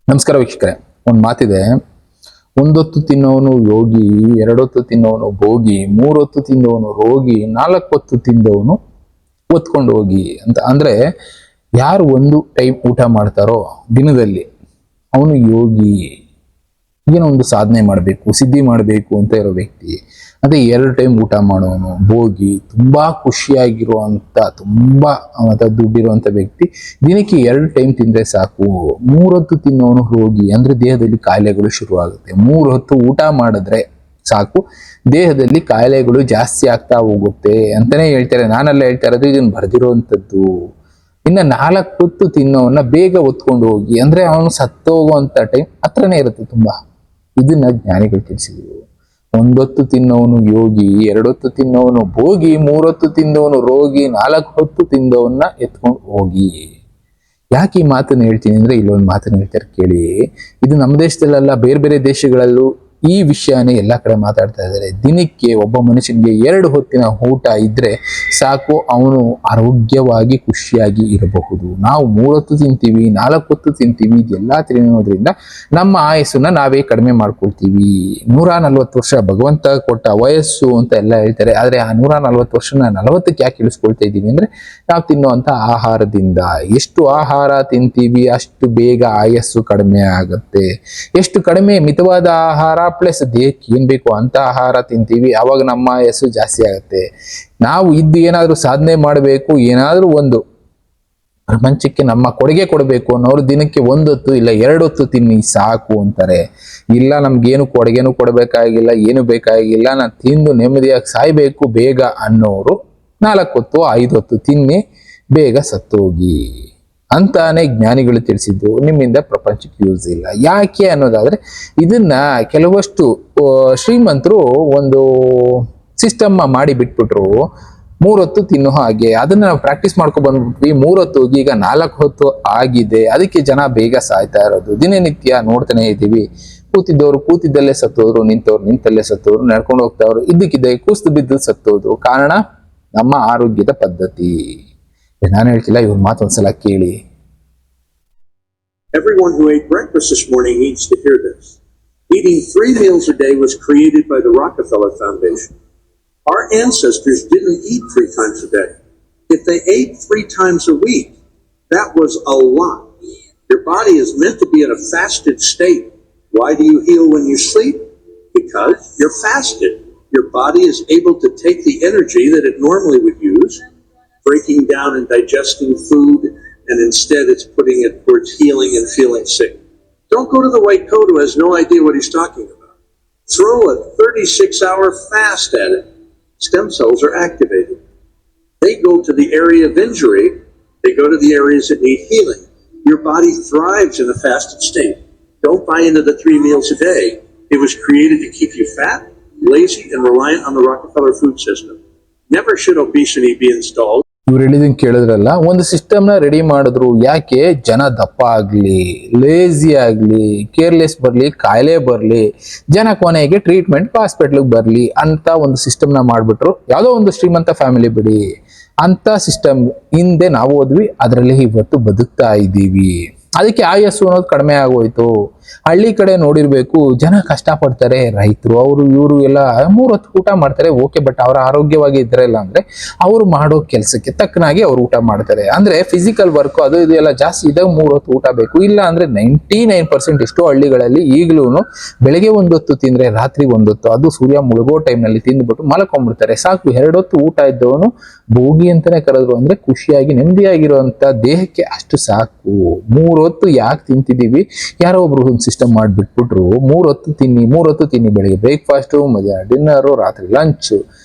ನಮಸ್ಕಾರ ವೀಕ್ಷಕರೇ, ಒಂದು ಮಾತಿದೆ. ಒಂದೊತ್ತು ತಿನ್ನೋನು ಯೋಗಿ, ಎರಡೊತ್ತು ತಿನ್ನೋನು ಭೋಗಿ, ಮೂರೊತ್ತು ತಿನ್ನೋನು ರೋಗಿ, ನಾಲ್ಕೊತ್ತು ತಿಂದವನು ಒತ್ಕೊಂಡು ಹೋಗಿ ಅಂತ. ಅಂದ್ರೆ ಯಾರು ಒಂದು ಟೈಮ್ ಊಟ ಮಾಡ್ತಾರೋ ದಿನದಲ್ಲಿ ಅವನು ಯೋಗಿ, ಏನೋ ಒಂದು ಸಾಧನೆ ಮಾಡಬೇಕು, ಸಿದ್ಧಿ ಮಾಡಬೇಕು ಅಂತ ಇರೋ ವ್ಯಕ್ತಿ. ಅದೇ 2 ಟೈಮ್ ಊಟ ಮಾಡೋನು ಭೋಗಿ, ತುಂಬಾ ಖುಷಿಯಾಗಿರುವಂತ, ತುಂಬಾ ದುಡ್ಡಿರುವಂತ ವ್ಯಕ್ತಿ ದಿನಕ್ಕೆ 2 ಟೈಮ್ ತಿಂದ್ರೆ ಸಾಕು. 3 ಹೊತ್ತು ತಿನ್ನೋನು ರೋಗಿ, ಅಂದ್ರೆ ದೇಹದಲ್ಲಿ ಕಾಯಿಲೆಗಳು ಶುರುವಾಗುತ್ತೆ. 3 ಹೊತ್ತು ಊಟ ಮಾಡಿದ್ರೆ ಸಾಕು, ದೇಹದಲ್ಲಿ ಕಾಯಿಲೆಗಳು ಜಾಸ್ತಿ ಆಗ್ತಾ ಹೋಗುತ್ತೆ ಅಂತಾನೆ ಹೇಳ್ತಾರೆ. ನಾನೆಲ್ಲ ಹೇಳ್ತಾ ಇರೋದು ಇದನ್ನ ಬರ್ದಿರುವಂತದ್ದು. ಇನ್ನ 4 ಹೊತ್ತು ತಿನ್ನೋವನ್ನ ಬೇಗ ಒತ್ಕೊಂಡು ಹೋಗಿ, ಅಂದ್ರೆ ಅವನು ಸತ್ತೋಗುವಂತ ಟೈಮ್ ಹತ್ರನೇ ಇರುತ್ತೆ ತುಂಬಾ. ಇದನ್ನ ಜ್ಞಾನಿಗಳು ತಿಳಿಸಿದ್ರು. 1 ಹೊತ್ತು ತಿನ್ನೋನು ಯೋಗಿ, 2 ಹೊತ್ತು ತಿನ್ನೋನು ಭೋಗಿ, 3 ಹೊತ್ತು ತಿಂದವನು ರೋಗಿ, 4 ಹೊತ್ತು ತಿಂದವನ್ನ ಎತ್ಕೊಂಡು ಹೋಗಿ. ಯಾಕೆ ಈ ಮಾತನ್ನು ಹೇಳ್ತೀನಿ ಅಂದ್ರೆ, ಇಲ್ಲೊಂದು ಮಾತನ್ನು ಹೇಳ್ತಾರೆ ಕೇಳಿ. ಇದು ನಮ್ಮ ದೇಶದಲ್ಲೆಲ್ಲ, ಬೇರೆ ಬೇರೆ ದೇಶಗಳಲ್ಲೂ ಈ ವಿಷಯನೇ ಎಲ್ಲ ಕಡೆ ಮಾತಾಡ್ತಾ ಇದ್ದಾರೆ. ದಿನಕ್ಕೆ ಒಬ್ಬ ಮನುಷ್ಯನಿಗೆ 2 ಹೊತ್ತಿನ ಊಟ ಇದ್ರೆ ಸಾಕು, ಅವನು ಆರೋಗ್ಯವಾಗಿ ಖುಷಿಯಾಗಿ ಇರಬಹುದು. ನಾವು 3 ಹೊತ್ತು ತಿಂತೀವಿ, 4 ಹೊತ್ತು ತಿಂತೀವಿ, ಇದೆಲ್ಲ ತಿನ್ನೋದ್ರಿಂದ ನಮ್ಮ ಆಯಸ್ಸನ್ನ ನಾವೇ ಕಡಿಮೆ ಮಾಡ್ಕೊಳ್ತೀವಿ. 140 ವರ್ಷ ಭಗವಂತ ಕೊಟ್ಟ ವಯಸ್ಸು ಅಂತ ಎಲ್ಲ ಹೇಳ್ತಾರೆ. ಆದ್ರೆ ಆ 140 ವರ್ಷನ 40ಕ್ಕೆ ಯಾಕೆ ಇಳಿಸ್ಕೊಳ್ತಾ ಇದ್ದೀವಿ ಅಂದ್ರೆ, ನಾವು ತಿನ್ನುವಂತ ಆಹಾರದಿಂದ. ಎಷ್ಟು ಆಹಾರ ತಿಂತೀವಿ ಅಷ್ಟು ಬೇಗ ಆಯಸ್ಸು ಕಡಿಮೆ ಆಗುತ್ತೆ. ಎಷ್ಟು ಕಡಿಮೆ ಮಿತವಾದ ಆಹಾರ ಪ್ಲಸ್ ದೇಹಕ್ಕೆ ಏನ್ ಬೇಕು ಅಂತ ಆಹಾರ ತಿಂತೀವಿ, ಅವಾಗ ನಮ್ಮ ಆಯಸ್ಸು ಜಾಸ್ತಿ ಆಗುತ್ತೆ. ನಾವು ಇದ್ದು ಏನಾದ್ರೂ ಸಾಧನೆ ಮಾಡಬೇಕು, ಏನಾದ್ರೂ ಒಂದು ಪ್ರಪಂಚಕ್ಕೆ ನಮ್ಮ ಕೊಡುಗೆ ಕೊಡಬೇಕು ಅನ್ನೋರು ದಿನಕ್ಕೆ 1 ಹೊತ್ತು ಇಲ್ಲ 2 ಹೊತ್ತು ತಿನ್ನಿ ಸಾಕು ಅಂತಾರೆ. ಇಲ್ಲ ನಮ್ಗೇನು ಕೊಡುಗೆನೂ ಕೊಡಬೇಕಾಗಿಲ್ಲ, ಏನು ಬೇಕಾಗಿಲ್ಲ, ನಾನು ತಿಂದು ನೆಮ್ಮದಿಯಾಗಿ ಸಾಯ್ಬೇಕು ಬೇಗ ಅನ್ನೋರು 4 ಹೊತ್ತು 5 ಹೊತ್ತು ತಿನ್ನಿ ಬೇಗ ಸತ್ತೋಗಿ ಅಂತಾನೆ ಜ್ಞಾನಿಗಳು ತಿಳಿಸಿದ್ದು. ನಿಮ್ಮಿಂದ ಪ್ರಪಂಚಕ್ಕೆ ಯೂಸ್ ಇಲ್ಲ. ಯಾಕೆ ಅನ್ನೋದಾದ್ರೆ, ಇದನ್ನ ಕೆಲವಷ್ಟು ಶ್ರೀಮಂತರು ಒಂದು ಸಿಸ್ಟಮ್ ಮಾಡಿ ಬಿಟ್ಬಿಟ್ರು. 3 ಹೊತ್ತು ತಿನ್ನೋ ಹಾಗೆ ಅದನ್ನ ನಾವು ಪ್ರಾಕ್ಟೀಸ್ ಮಾಡ್ಕೊ ಬಂದ್ಬಿಟ್ವಿ. 3 ಹೊತ್ತು ಹೋಗಿ ಈಗ 4 ಹೊತ್ತು ಆಗಿದೆ. ಅದಕ್ಕೆ ಜನ ಬೇಗ ಸಾಯ್ತಾ ಇರೋದು. ದಿನನಿತ್ಯ ನೋಡ್ತಾನೆ ಇದ್ದೀವಿ. ಕೂತಿದ್ದವರು ಕೂತಿದ್ದಲ್ಲೇ ಸತ್ತೋದ್ರು, ನಿಂತವ್ರು ನಿಂತಲ್ಲೇ ಸತ್ತೋದ್ರು, ನಡ್ಕೊಂಡು ಹೋಗ್ತಾವ್ರು ಇದ್ದಕ್ಕಿದ್ದ ಕುಸ್ತು ಬಿದ್ದು ಸತ್ತೋದ್ರು. ಕಾರಣ ನಮ್ಮ ಆರೋಗ್ಯದ ಪದ್ಧತಿ. ನಾನು ಹೇಳ್ತಿಲ್ಲ, ಇವ್ರ ಮಾತೊಂದ್ಸಲ ಕೇಳಿ. Everyone who ate breakfast this morning needs to hear this. Eating 3 meals a day was created by the Rockefeller Foundation. Our ancestors didn't eat 3 times a day. If they ate 3 times a week, that was a lot. Your body is meant to be in a fasted state. Why do you heal when you sleep? Because you're fasted. Your body is able to take the energy that it normally would use, breaking down and digesting food, and instead it's putting it towards healing and feeling sick. Don't go to the white coat who has no idea what he's talking about. Throw a 36-hour fast at it. Stem cells are activated. They go to the area of injury. They go to the areas that need healing. Your body thrives in a fasted state. Don't buy into the 3 meals a day. It was created to keep you fat, lazy, and reliant on the Rockefeller food system. Never should obesity be installed. ಇವ್ರು ಹೇಳಿದನ್ ಕೇಳಿದ್ರಲ್ಲ, ಒಂದು ಸಿಸ್ಟಮ್ನ ready ಮಾಡಿದ್ರು. ಯಾಕೆ? ಜನ ದಪ್ಪ ಆಗ್ಲಿ, lazy ಆಗ್ಲಿ, ಕೇರ್ಲೆಸ್ ಬರ್ಲಿ, ಕಾಯಿಲೆ ಬರ್ಲಿ, ಜನ ಕೊನೆಗೆ ಟ್ರೀಟ್ಮೆಂಟ್ ಹಾಸ್ಪಿಟ್ಲಿಗೆ ಬರ್ಲಿ ಅಂತ ಒಂದು ಸಿಸ್ಟಮ್ನ ಮಾಡ್ಬಿಟ್ರು. ಯಾವುದೋ ಒಂದು ಶ್ರೀಮಂತ ಫ್ಯಾಮಿಲಿ ಬಿಡಿ, ಅಂತ ಸಿಸ್ಟಮ್ ಹಿಂದೆ ನಾವು ಹೋದ್ವಿ, ಅದರಲ್ಲಿ ಇವತ್ತು ಬದುಕ್ತಾ ಇದ್ದೀವಿ. ಅದಕ್ಕೆ ಆಯಸ್ಸು ಅನ್ನೋದು ಕಡಿಮೆ ಆಗೋಯ್ತು. ಹಳ್ಳಿ ಕಡೆ ನೋಡಿರ್ಬೇಕು, ಜನ ಕಷ್ಟಪಡ್ತಾರೆ, ರೈತರು ಅವರು ಇವರು ಎಲ್ಲ 3 ಹೊತ್ತು ಊಟ ಮಾಡ್ತಾರೆ, ಓಕೆ. ಬಟ್ ಅವ್ರ ಆರೋಗ್ಯವಾಗಿ ಇದ್ರಲ್ಲ ಅಂದ್ರೆ ಅವ್ರು ಮಾಡೋ ಕೆಲಸಕ್ಕೆ ತಕ್ಕನಾಗಿ ಅವ್ರು ಊಟ ಮಾಡ್ತಾರೆ. ಅಂದ್ರೆ ಫಿಸಿಕಲ್ ವರ್ಕ್ ಅದು ಇದು ಎಲ್ಲ ಜಾಸ್ತಿ ಇದ್ದಾಗ 3 ಹೊತ್ತು ಊಟ ಬೇಕು. ಇಲ್ಲ ಅಂದ್ರೆ 99% ಎಷ್ಟೋ ಹಳ್ಳಿಗಳಲ್ಲಿ ಈಗಲೂ ಬೆಳಗ್ಗೆ 1 ಹೊತ್ತು ತಿಂದ್ರೆ ರಾತ್ರಿ 1 ಹೊತ್ತು, ಅದು ಸೂರ್ಯ ಮುಳುಗೋ ಟೈಮ್ ನಲ್ಲಿ ತಿಂದ್ಬಿಟ್ಟು ಮಲ್ಕೊಂಡ್ಬಿಡ್ತಾರೆ. ಸಾಕು. 2 ಹೊತ್ತು ಊಟ ಇದ್ದವನು ಭೋಗಿ ಅಂತಾನೆ ಕರೆದ್ರು. ಅಂದ್ರೆ ಖುಷಿಯಾಗಿ ನೆಮ್ಮದಿಯಾಗಿರುವಂತ ದೇಹಕ್ಕೆ ಅಷ್ಟು ಸಾಕು. 3 ಹೊತ್ತು ಯಾಕೆ ತಿಂತಿದೀವಿ? ಯಾರೋ ಒಬ್ರು ಸಿಸ್ಟಮ್ ಮಾಡಿಬಿಟ್ಬಿಟ್ರು. 3 ಹೊತ್ತು ತಿನ್ನಿ, 3 ಹೊತ್ತು ತಿನ್ನಿ. ಬೆಳಿಗ್ಗೆ ಬ್ರೇಕ್ಫಾಸ್ಟು, ಮಧ್ಯಾಹ್ನ ಡಿನ್ನರು, ರಾತ್ರಿ ಲಂಚ್,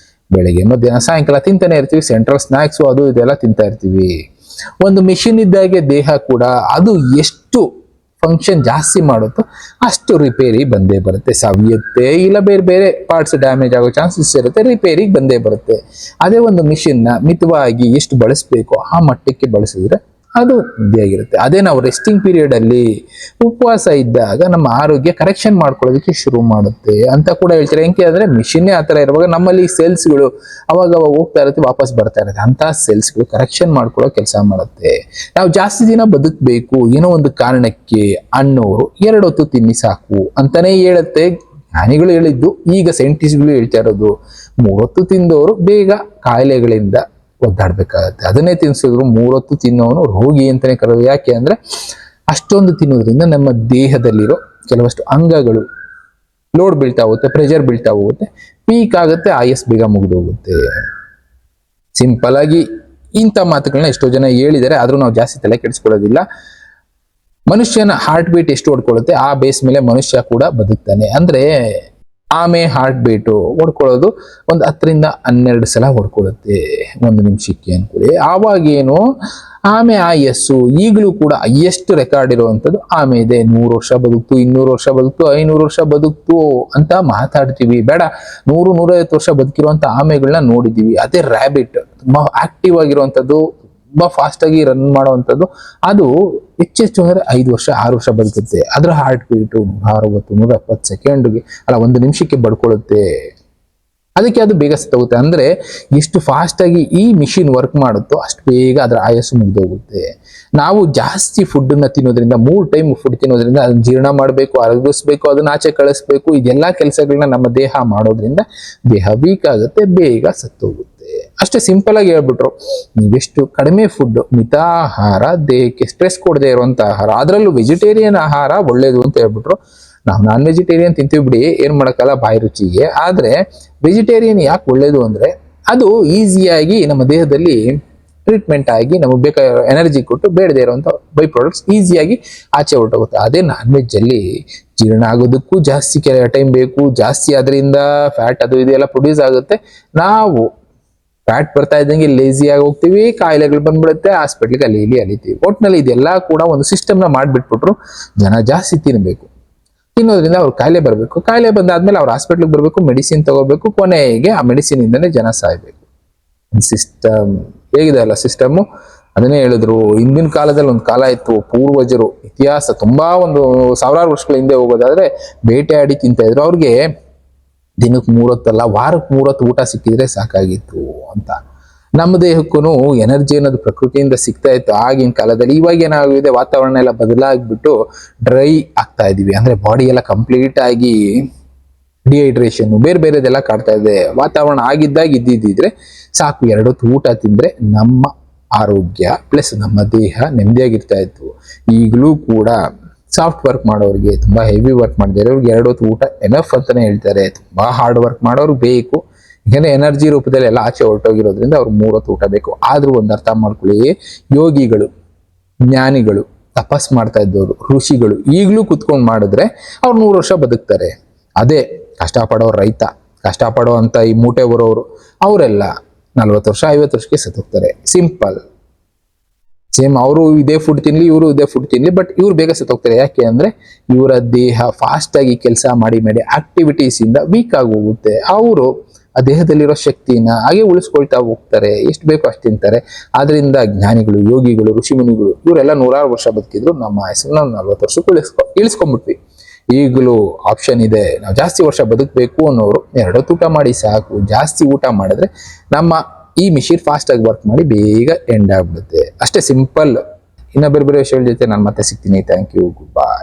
ಬೆಳಿಗ್ಗೆ ಮಧ್ಯಾಹ್ನ ಸಾಯಂಕಾಲ ತಿಂತಾನೆ ಇರ್ತೀವಿ. ಸೆಂಟ್ರಲ್ ಸ್ನಾಕ್ಸು ಅದು ಇದೆಲ್ಲ ತಿಂತಾ ಇರ್ತೀವಿ. ಒಂದು ಮಿಷಿನ್ ಇದ್ದಾಗೆ ದೇಹ ಕೂಡ, ಅದು ಎಷ್ಟು ಫಂಕ್ಷನ್ ಜಾಸ್ತಿ ಮಾಡುತ್ತೋ ಅಷ್ಟು ರಿಪೇರಿ ಬಂದೇ ಬರುತ್ತೆ. ಸವಿಯುತ್ತೆ, ಇಲ್ಲ ಬೇರೆ ಬೇರೆ ಪಾರ್ಟ್ಸ್ ಡ್ಯಾಮೇಜ್ ಆಗೋ ಚಾನ್ಸಸ್ ಇರುತ್ತೆ, ರಿಪೇರಿಗೆ ಬಂದೇ ಬರುತ್ತೆ. ಅದೇ ಒಂದು ಮಿಷಿನ್ನ ಮಿತವಾಗಿ ಎಷ್ಟು ಬಳಸಬೇಕು ಆ ಮಟ್ಟಕ್ಕೆ ಬಳಸಿದ್ರೆ ಅದು ಆಗಿರುತ್ತೆ. ಅದೇ ನಾವು ರೆಸ್ಟಿಂಗ್ ಪೀರಿಯಡ್ ಅಲ್ಲಿ ಉಪವಾಸ ಇದ್ದಾಗ ನಮ್ಮ ಆರೋಗ್ಯ ಕರೆಕ್ಷನ್ ಮಾಡ್ಕೊಳ್ಳೋದಕ್ಕೆ ಶುರು ಮಾಡುತ್ತೆ ಅಂತ ಕೂಡ ಹೇಳ್ತಾರೆ. ಹೆಂಗೆ ಅಂದ್ರೆ ಮಿಷಿನ್ನೇ ಆ ಥರ ಇರುವಾಗ ನಮ್ಮಲ್ಲಿ ಸೆಲ್ಸ್ಗಳು ಅವಾಗ ಹೋಗ್ತಾ ಇರುತ್ತೆ, ವಾಪಸ್ ಬರ್ತಾ ಇರುತ್ತೆ. ಅಂತ ಸೆಲ್ಸ್ಗಳು ಕರೆಕ್ಷನ್ ಮಾಡ್ಕೊಳ್ಳೋ ಕೆಲಸ ಮಾಡುತ್ತೆ. ನಾವು ಜಾಸ್ತಿ ದಿನ ಬದುಕಬೇಕು ಏನೋ ಒಂದು ಕಾರಣಕ್ಕೆ ಅನ್ನೋರು 2 ಹೊತ್ತು ತಿನ್ನಿ ಸಾಕು ಅಂತಾನೆ ಹೇಳುತ್ತೆ ಜ್ಞಾನಿಗಳು ಹೇಳಿದ್ದು. ಈಗ ಸೈಂಟಿಸ್ಟ್ಗಳು ಹೇಳ್ತಾ ಇರೋದು 3 ಹೊತ್ತು ತಿಂದವರು ಬೇಗ ಕಾಯಿಲೆಗಳಿಂದ ಒದ್ದಾಡ್ಬೇಕಾಗತ್ತೆ. ಅದನ್ನೇ ತಿನ್ಸಿದ್ರು 3 ಹೊತ್ತು ತಿನ್ನೋನು ರೋಗಿ ಅಂತಾನೆ ಕರೆಯೋದು. ಯಾಕೆ ಅಂದ್ರೆ ಅಷ್ಟೊಂದು ತಿನ್ನೋದ್ರಿಂದ ನಮ್ಮ ದೇಹದಲ್ಲಿರೋ ಕೆಲವಷ್ಟು ಅಂಗಗಳು ಲೋಡ್ ಬೀಳ್ತಾ ಹೋಗುತ್ತೆ, ಪ್ರೆಷರ್ ಬೀಳ್ತಾ ಹೋಗುತ್ತೆ, ಪೀಕ್ ಆಗುತ್ತೆ, ಆಯಸ್ ಬೇಗ ಮುಗಿದೋಗುತ್ತೆ. ಸಿಂಪಲ್ ಆಗಿ ಇಂಥ ಮಾತುಗಳನ್ನ ಎಷ್ಟೋ ಜನ ಹೇಳಿದ್ದಾರೆ, ಆದ್ರೂ ನಾವು ಜಾಸ್ತಿ ತಲೆ ಕೆಡಿಸ್ಕೊಳ್ಳೋದಿಲ್ಲ. ಮನುಷ್ಯನ ಹಾರ್ಟ್ ಬೀಟ್ ಎಷ್ಟು ಹೊಡ್ಕೊಳ್ಳುತ್ತೆ ಆ ಬೇಸ್ ಮೇಲೆ ಮನುಷ್ಯ ಕೂಡ ಬದುಕ್ತಾನೆ. ಅಂದ್ರೆ ಆಮೆ ಹಾರ್ಟ್ ಬೀಟು ಹೊಡ್ಕೊಳ್ಳೋದು ಒಂದು 10 ರಿಂದ 12 ಸಲ ಹೊಡ್ಕೊಳ್ಳುತ್ತೆ 1 ನಿಮಿಷಕ್ಕೆ ಅನ್ಕೊಳ್ಳಿ. ಆವಾಗೇನು ಆಮೆ ಆಯಸ್ಸು ಈಗಲೂ ಕೂಡ ಹೈಯೆಸ್ಟ್ ರೆಕಾರ್ಡ್ ಇರುವಂತದ್ದು ಆಮೆ ಇದೆ. 100 ವರ್ಷ ಬದುಕ್ತು, 200 ವರ್ಷ ಬದುಕ್ತು, 500 ವರ್ಷ ಬದುಕ್ತು ಅಂತ ಮಾತಾಡ್ತೀವಿ. ಬೇಡ, 100-150 ವರ್ಷ ಬದುಕಿರುವಂತ ಆಮೆಗಳನ್ನ ನೋಡಿದೀವಿ. ಅದೇ ರ್ಯಾಬಿಟ್ ತುಂಬಾ ಆಕ್ಟಿವ್ ಆಗಿರುವಂತದ್ದು, ತುಂಬಾ ಫಾಸ್ಟ್ ಆಗಿ ರನ್ ಮಾಡುವಂಥದ್ದು, ಅದು ಹೆಚ್ಚೆಚ್ಚು ಅಂದ್ರೆ 5 ವರ್ಷ 6 ವರ್ಷ ಬದುಕುತ್ತೆ. ಅದ್ರ ಹಾರ್ಟ್ ಬೀಟು 160-170 ಸೆಕೆಂಡ್ಗೆ ಅಲ್ಲ 1 ನಿಮಿಷಕ್ಕೆ ಬಡ್ಕೊಳ್ಳುತ್ತೆ. ಅದಕ್ಕೆ ಅದು ಬೇಗ ಸತ್ತೋಗುತ್ತೆ. ಅಂದ್ರೆ ಎಷ್ಟು ಫಾಸ್ಟ್ ಆಗಿ ಈ ಮಿಷಿನ್ ವರ್ಕ್ ಮಾಡುತ್ತೋ ಅಷ್ಟು ಬೇಗ ಅದರ ಆಯಸ್ಸು ಮುಗಿದೋಗುತ್ತೆ. ನಾವು ಜಾಸ್ತಿ ಫುಡ್ ಅನ್ನ ತಿನ್ನೋದ್ರಿಂದ 3 ಟೈಮ್ ಫುಡ್ ತಿನ್ನೋದ್ರಿಂದ ಅದನ್ನ ಜೀರ್ಣ ಮಾಡಬೇಕು, ಅರಗಿಸ್ಬೇಕು, ಅದನ್ನ ಆಚೆ ಕಳಿಸ್ಬೇಕು, ಇದೆಲ್ಲಾ ಕೆಲಸಗಳನ್ನ ನಮ್ಮ ದೇಹ ಮಾಡೋದ್ರಿಂದ ದೇಹ ವೀಕ್ ಆಗುತ್ತೆ, ಬೇಗ ಸತ್ತೋಗುತ್ತೆ. ಅಷ್ಟೇ ಸಿಂಪಲ್ ಆಗಿ ಹೇಳ್ಬಿಟ್ರು. ನೀವೆಷ್ಟು ಕಡಿಮೆ ಫುಡ್, ಮಿತಾಹಾರ, ದೇಹಕ್ಕೆ ಸ್ಟ್ರೆಸ್ ಕೊಡದೆ ಇರುವಂತ ಆಹಾರ, ಅದರಲ್ಲೂ ವೆಜಿಟೇರಿಯನ್ ಆಹಾರ ಒಳ್ಳೇದು ಅಂತ ಹೇಳ್ಬಿಟ್ರು. ನಾವು ನಾನ್ ವೆಜಿಟೇರಿಯನ್ ತಿಂತೀವಿ ಬಿಡಿ, ಏನ್ ಮಾಡಕ್ಕಲ್ಲ ಬಾಯಿ ರುಚಿಗೆ. ಆದ್ರೆ ವೆಜಿಟೇರಿಯನ್ ಯಾಕೆ ಒಳ್ಳೇದು ಅಂದ್ರೆ ಅದು ಈಸಿಯಾಗಿ ನಮ್ಮ ದೇಹದಲ್ಲಿ ಟ್ರೀಟ್ಮೆಂಟ್ ಆಗಿ ನಮಗೆ ಬೇಕಾಗಿರೋ ಎನರ್ಜಿ ಕೊಟ್ಟು ಬೇಡದೇ ಇರುವಂತ ಬೈ ಪ್ರಾಡಕ್ಟ್ಸ್ ಈಸಿಯಾಗಿ ಆಚೆ ಹೊರಟೋಗುತ್ತೆ. ಅದೇ ನಾನ್ ವೆಜ್ ಅಲ್ಲಿ ಜೀರ್ಣ ಆಗೋದಕ್ಕೂ ಜಾಸ್ತಿ ಟೈಮ್ ಬೇಕು, ಜಾಸ್ತಿ ಅದರಿಂದ ಫ್ಯಾಟ್ ಅದು ಇದೆಲ್ಲ ಪ್ರೊಡ್ಯೂಸ್ ಆಗುತ್ತೆ. ನಾವು ಫ್ಯಾಟ್ ಬರ್ತಾ ಇದ್ದಂಗೆ ಲೇಜಿ ಆಗಿ ಹೋಗ್ತೀವಿ, ಕಾಯಿಲೆಗಳು ಬಂದ್ಬಿಡುತ್ತೆ, ಹಾಸ್ಪಿಟ್ಲಿಗೆ ಅಲ್ಲಿ ಇಲ್ಲಿ ಅಲಿತೀವಿ. ಒಟ್ನಲ್ಲಿ ಇದೆಲ್ಲ ಕೂಡ ಒಂದು ಸಿಸ್ಟಮ್ನ ಮಾಡ್ಬಿಟ್ಬಿಟ್ರು. ಜನ ಜಾಸ್ತಿ ತಿನ್ನಬೇಕು, ತಿನ್ನೋದ್ರಿಂದ ಅವ್ರು ಕಾಯಿಲೆ ಬರಬೇಕು, ಕಾಯಿಲೆ ಬಂದಾದ್ಮೇಲೆ ಅವ್ರು ಹಾಸ್ಪಿಟ್ಲಿಗೆ ಬರಬೇಕು, ಮೆಡಿಸಿನ್ ತಗೋಬೇಕು, ಕೊನೆಗೆ ಆ ಮೆಡಿಸಿನ್ ಇಂದನೇ ಜನ ಸಾಯ್ಬೇಕು. ಸಿಸ್ಟಮ್ ಹೇಗಿದೆ ಅಲ್ಲ ಸಿಸ್ಟಮ್. ಅದನ್ನೇ ಹೇಳಿದ್ರು, ಹಿಂದಿನ ಕಾಲದಲ್ಲಿ ಒಂದು ಕಾಲ ಇತ್ತು, ಪೂರ್ವಜರು ಇತಿಹಾಸ ತುಂಬಾ ಒಂದು 1000 ವರ್ಷಗಳ ಹಿಂದೆ ಹೋಗೋದಾದ್ರೆ ಬೇಟೆಯಾಡಿ ತಿಂತ ಇದ್ರು. ಅವ್ರಿಗೆ ದಿನಕ್ಕೆ 3 ಹೊತ್ತಲ್ಲ, ವಾರಕ್ಕೆ 3 ಹೊತ್ತು ಊಟ ಸಿಕ್ಕಿದ್ರೆ ಸಾಕಾಗಿತ್ತು ಅಂತ. ನಮ್ಮ ದೇಹಕ್ಕೂ ಎನರ್ಜಿ ಅನ್ನೋದು ಪ್ರಕೃತಿಯಿಂದ ಸಿಗ್ತಾ ಇತ್ತು ಆಗಿನ ಕಾಲದಲ್ಲಿ. ಇವಾಗ ಏನಾಗಿದೆ, ವಾತಾವರಣ ಎಲ್ಲ ಬದಲಾಗ್ಬಿಟ್ಟು ಡ್ರೈ ಆಗ್ತಾ ಇದೀವಿ. ಅಂದ್ರೆ ಬಾಡಿ ಎಲ್ಲ ಕಂಪ್ಲೀಟ್ ಆಗಿ ಡಿಹೈಡ್ರೇಷನ್ ಬೇರೆ ಬೇರೆದೆಲ್ಲ ಕಾಡ್ತಾ ಇದೆ. ವಾತಾವರಣ ಆಗಿದ್ದಾಗ ಇದ್ದಿದ್ರೆ ಸಾಕು, 2 ಹೊತ್ತು ಊಟ ತಿಂದ್ರೆ ನಮ್ಮ ಆರೋಗ್ಯ ಪ್ಲಸ್ ನಮ್ಮ ದೇಹ ನೆಮ್ಮದಿಯಾಗಿರ್ತಾ ಇತ್ತು. ಈಗಲೂ ಕೂಡ ಸಾಫ್ಟ್ ವರ್ಕ್ ಮಾಡೋರಿಗೆ, ತುಂಬಾ ಹೆವಿ ವರ್ಕ್ ಮಾಡಿದ್ರೆ ಅವ್ರಿಗೆ 2 ಹೊತ್ತು ಊಟ ಎನಫ್ ಅಂತಾನೆ ಹೇಳ್ತಾರೆ. ತುಂಬಾ ಹಾರ್ಡ್ ವರ್ಕ್ ಮಾಡೋರು ಬೇಕು, ಯಾಕಂದ್ರೆ ಎನರ್ಜಿ ರೂಪದಲ್ಲಿ ಎಲ್ಲ ಆಚೆ ಹೊರಟೋಗಿರೋದ್ರಿಂದ ಅವ್ರು 3 ಹೊತ್ತು ಊಟ ಬೇಕು. ಆದ್ರೂ ಒಂದು ಅರ್ಥ ಮಾಡ್ಕೊಳ್ಳಿ, ಯೋಗಿಗಳು, ಜ್ಞಾನಿಗಳು, ತಪಸ್ ಮಾಡ್ತಾ ಇದ್ದವರು, ಋಷಿಗಳು ಈಗಲೂ ಕುತ್ಕೊಂಡು ಮಾಡಿದ್ರೆ ಅವ್ರು 100 ವರ್ಷ ಬದುಕ್ತಾರೆ. ಅದೇ ಕಷ್ಟಪಡೋ ರೈತ, ಕಷ್ಟಪಡೋ ಅಂತ ಈ ಮೂಟೆ ಬರೋರು, ಅವರೆಲ್ಲ 40 ವರ್ಷ 50 ವರ್ಷಕ್ಕೆ ಸತ್ತೋಗ್ತಾರೆ. ಸಿಂಪಲ್. ಸೇಮ್ ಅವರು ಇದೇ ಫುಡ್ ತಿನ್ಲಿ, ಇವರು ಇದೇ ಫುಡ್ ತಿನ್ಲಿ, ಬಟ್ ಇವ್ರು ಬೇಗ ಸತ್ತೋಗ್ತಾರೆ. ಯಾಕೆ ಅಂದ್ರೆ ಇವರ ದೇಹ ಫಾಸ್ಟ್ ಆಗಿ ಕೆಲಸ ಮಾಡಿ ಆಕ್ಟಿವಿಟೀಸ್ ಇಂದ ವೀಕ್ ಆಗಿ ಹೋಗುತ್ತೆ. ಅವರು ಆ ದೇಹದಲ್ಲಿರೋ ಶಕ್ತಿನ ಹಾಗೆ ಉಳಿಸ್ಕೊಳ್ತಾ ಹೋಗ್ತಾರೆ, ಎಷ್ಟು ಬೇಕೋ ಅಷ್ಟು ತಿಂತಾರೆ. ಆದ್ರಿಂದ ಜ್ಞಾನಿಗಳು, ಯೋಗಿಗಳು, ಋಷಿಮುನಿಗಳು ಇವರೆಲ್ಲ 100 ವರ್ಷ ಬದುಕಿದ್ರು. ನಮ್ಮ ಹೆಸರನ್ನ 40 ವರ್ಷಕ್ಕೂ ಇಳಿಸ್ಕೊಂಡ್ಬಿಟ್ವಿ. ಈಗಲೂ ಆಪ್ಷನ್ ಇದೆ, ನಾವು ಜಾಸ್ತಿ ವರ್ಷ ಬದುಕಬೇಕು ಅನ್ನೋರು 2 ಹೊತ್ತು ಊಟ ಮಾಡಿ ಸಾಕು. ಜಾಸ್ತಿ ಊಟ ಮಾಡಿದ್ರೆ ನಮ್ಮ ಈ ಮಿಷಿನ್ ಫಾಸ್ಟ್ ಆಗಿ ವರ್ಕ್ ಮಾಡಿ ಬೇಗ ಎಂಡ್ ಆಗ್ಬಿಡುತ್ತೆ. ಅಷ್ಟೇ ಸಿಂಪಲ್. ಇನ್ನ ಬೇರೆ ಬೇರೆ ವಿಷಯಗಳ ಜೊತೆ ನಾನು ಮತ್ತೆ ಸಿಗ್ತೀನಿ. Thank you, good bye.